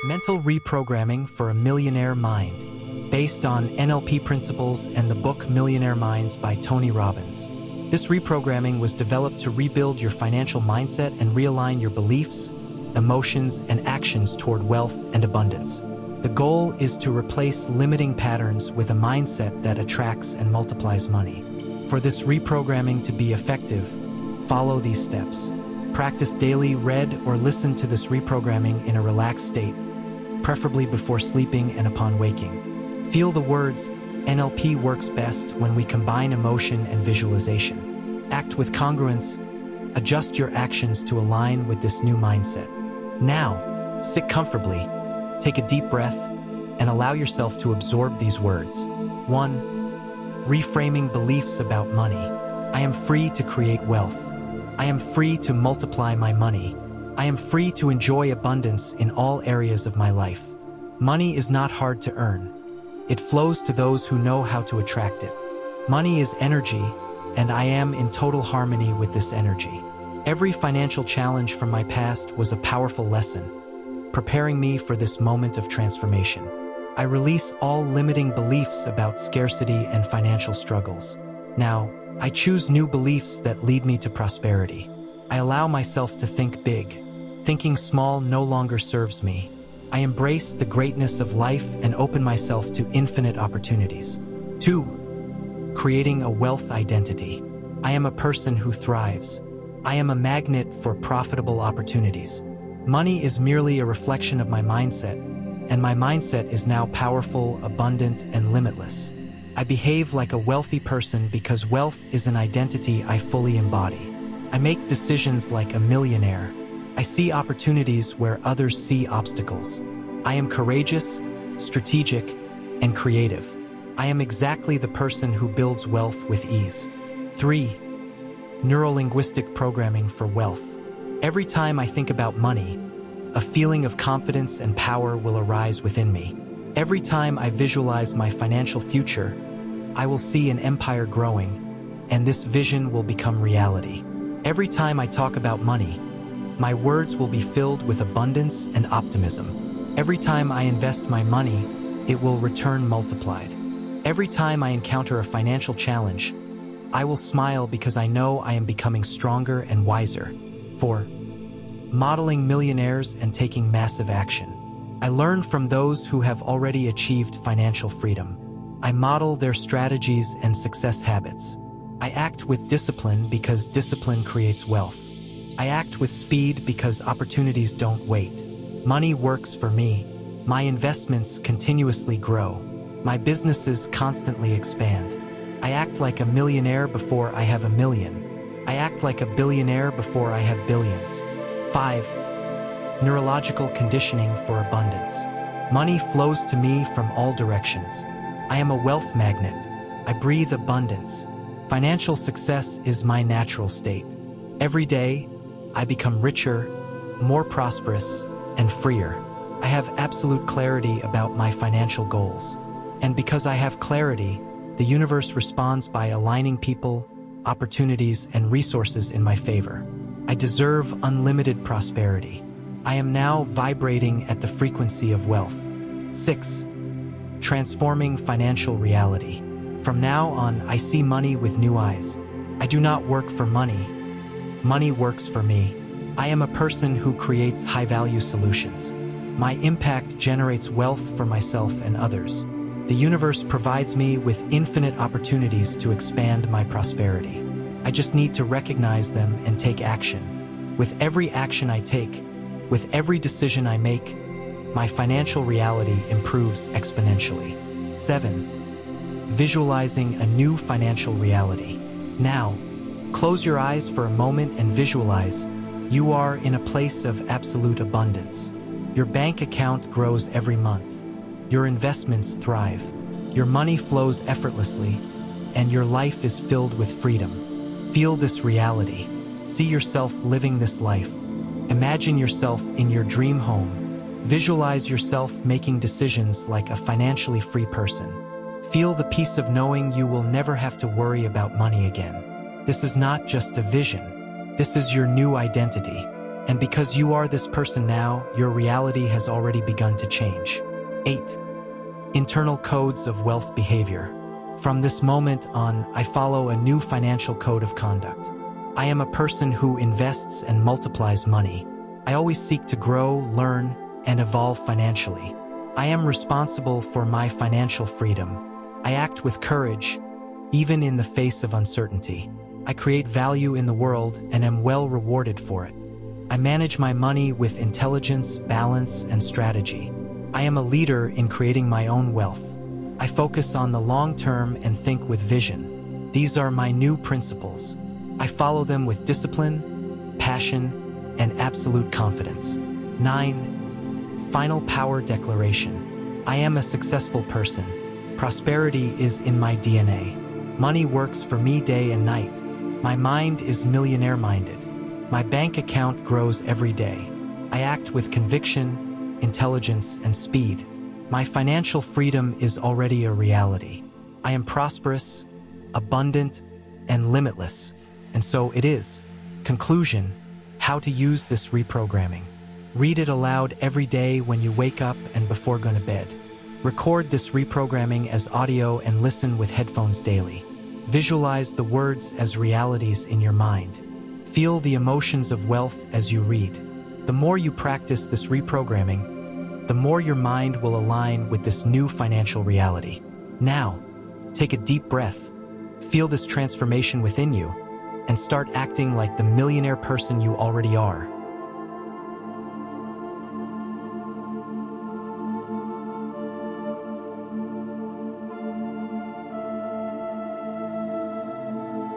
Mental Reprogramming for a Millionaire Mind, based on NLP principles and the book Millionaire Minds by Tony Robbins. This reprogramming was developed to rebuild your financial mindset and realign your beliefs, emotions, and actions toward wealth and abundance. The goal is to replace limiting patterns with a mindset that attracts and multiplies money. For this reprogramming to be effective, follow these steps. Practice daily, read or listen to this reprogramming in a relaxed state, preferably before sleeping and upon waking. Feel the words. NLP works best when we combine emotion and visualization. Act with congruence. Adjust your actions to align with this new mindset. Now, sit comfortably, take a deep breath, and allow yourself to absorb these words. 1. Reframing beliefs about money. I am free to create wealth. I am free to multiply my money. I am free to enjoy abundance in all areas of my life. Money is not hard to earn. It flows to those who know how to attract it. Money is energy, and I am in total harmony with this energy. Every financial challenge from my past was a powerful lesson, preparing me for this moment of transformation. I release all limiting beliefs about scarcity and financial struggles. Now, I choose new beliefs that lead me to prosperity. I allow myself to think big. Thinking small no longer serves me. I embrace the greatness of life and open myself to infinite opportunities. 2. Creating a wealth identity. I am a person who thrives. I am a magnet for profitable opportunities. Money is merely a reflection of my mindset, and my mindset is now powerful, abundant, and limitless. I behave like a wealthy person because wealth is an identity I fully embody. I make decisions like a millionaire. I see opportunities where others see obstacles. I am courageous, strategic, and creative. I am exactly the person who builds wealth with ease. 3. Neuro-Linguistic Programming for wealth. Every time I think about money, a feeling of confidence and power will arise within me. Every time I visualize my financial future, I will see an empire growing, and this vision will become reality. Every time I talk about money, my words will be filled with abundance and optimism. Every time I invest my money, it will return multiplied. Every time I encounter a financial challenge, I will smile because I know I am becoming stronger and wiser. 4. Modeling millionaires and taking massive action. I learn from those who have already achieved financial freedom. I model their strategies and success habits. I act with discipline because discipline creates wealth. I act with speed because opportunities don't wait. Money works for me. My investments continuously grow. My businesses constantly expand. I act like a millionaire before I have a million. I act like a billionaire before I have billions. 5. Neurological conditioning for abundance. Money flows to me from all directions. I am a wealth magnet. I breathe abundance. Financial success is my natural state. Every day, I become richer, more prosperous, and freer. I have absolute clarity about my financial goals. And because I have clarity, the universe responds by aligning people, opportunities, and resources in my favor. I deserve unlimited prosperity. I am now vibrating at the frequency of wealth. 6. Transforming financial reality. From now on, I see money with new eyes. I do not work for money. Money works for me. I am a person who creates high-value solutions. My impact generates wealth for myself and others. The universe provides me with infinite opportunities to expand my prosperity. I just need to recognize them and take action. With every action I take, with every decision I make, my financial reality improves exponentially. 7. Visualizing a new financial reality. Now, close your eyes for a moment and visualize. You are in a place of absolute abundance. Your bank account grows every month. Your investments thrive. Your money flows effortlessly, and your life is filled with freedom. Feel this reality. See yourself living this life. Imagine yourself in your dream home. Visualize yourself making decisions like a financially free person. Feel the peace of knowing you will never have to worry about money again. This is not just a vision. This is your new identity. And because you are this person now, your reality has already begun to change. 8. Internal codes of wealth behavior. From this moment on, I follow a new financial code of conduct. I am a person who invests and multiplies money. I always seek to grow, learn, and evolve financially. I am responsible for my financial freedom. I act with courage, even in the face of uncertainty. I create value in the world and am well rewarded for it. I manage my money with intelligence, balance, and strategy. I am a leader in creating my own wealth. I focus on the long term and think with vision. These are my new principles. I follow them with discipline, passion, and absolute confidence. 9. Final power declaration. I am a successful person. Prosperity is in my DNA. Money works for me day and night. My mind is millionaire-minded. My bank account grows every day. I act with conviction, intelligence, and speed. My financial freedom is already a reality. I am prosperous, abundant, and limitless. And so it is. Conclusion: how to use this reprogramming. Read it aloud every day when you wake up and before going to bed. Record this reprogramming as audio and listen with headphones daily. Visualize the words as realities in your mind. Feel the emotions of wealth as you read. The more you practice this reprogramming, the more your mind will align with this new financial reality. Now, take a deep breath, feel this transformation within you, and start acting like the millionaire person you already are.